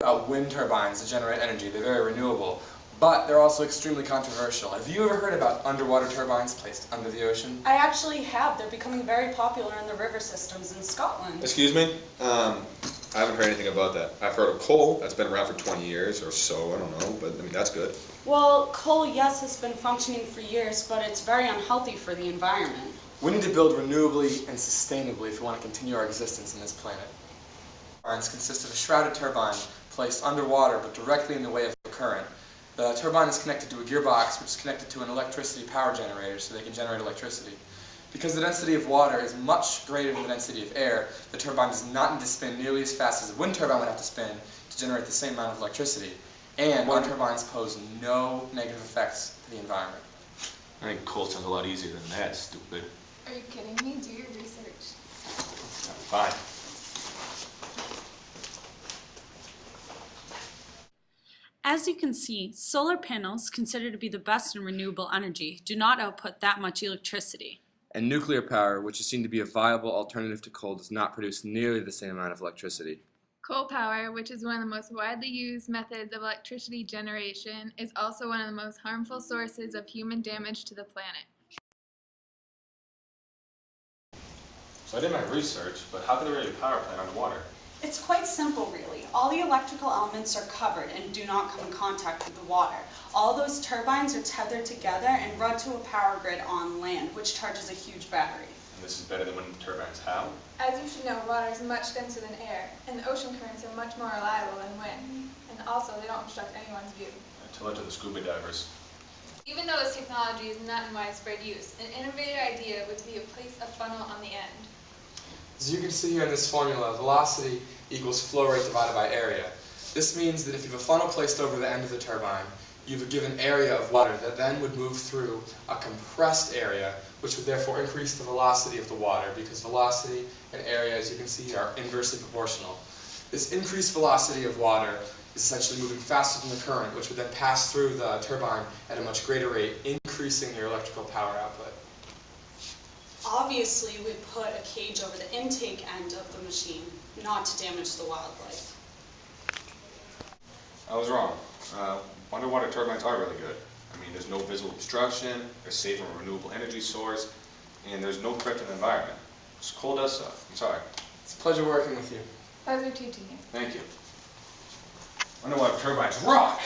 Wind turbines to generate energy. They're very renewable, but they're also extremely controversial. Have you ever heard about underwater turbines placed under the ocean? I actually have. They're becoming very popular in the river systems in Scotland. Excuse me? I haven't heard anything about that. I've heard of coal. That's been around for 20 years or so. I don't know, but I mean, that's good. Well, coal, yes, has been functioning for years, but it's very unhealthy for the environment. We need to build renewably and sustainably if we want to continue our existence on this planet. Turbines consist of a shrouded turbine placed underwater but directly in the way of the current. The turbine is connected to a gearbox which is connected to an electricity power generator so they can generate electricity. Because the density of water is much greater than the density of air, the turbine does not need to spin nearly as fast as a wind turbine would have to spin to generate the same amount of electricity. And wind turbines pose no negative effects to the environment. I think coal sounds a lot easier than that, stupid. Are you kidding me? Do your research. Fine. As you can see, solar panels, considered to be the best in renewable energy, do not output that much electricity. And nuclear power, which is seen to be a viable alternative to coal, does not produce nearly the same amount of electricity. Coal power, which is one of the most widely used methods of electricity generation, is also one of the most harmful sources of human damage to the planet. So I did my research, but how can there be a power plant underwater? It's quite simple, really. All the electrical elements are covered and do not come in contact with the water. All those turbines are tethered together and run to a power grid on land, which charges a huge battery. And this is better than wind turbines. How? As you should know, water is much denser than air, and the ocean currents are much more reliable than wind. And also, they don't obstruct anyone's view. Tell it to the scuba divers. Even though this technology is not in widespread use, an innovative idea would be to place a funnel on the end. As you can see here in this formula, velocity equals flow rate divided by area. This means that if you have a funnel placed over the end of the turbine, you have a given area of water that then would move through a compressed area, which would therefore increase the velocity of the water, because velocity and area, as you can see, are inversely proportional. This increased velocity of water is essentially moving faster than the current, which would then pass through the turbine at a much greater rate, increasing your electrical power output. Obviously, we put a cage over the intake end of the machine, not to damage the wildlife. I was wrong. Underwater turbines are really good. I mean, there's no visible obstruction, they're safe from a renewable energy source, and there's no threat to the environment. Just coal does stuff. I'm sorry. It's a pleasure working with you. Pleasure to you. Thank you. Underwater turbines rock!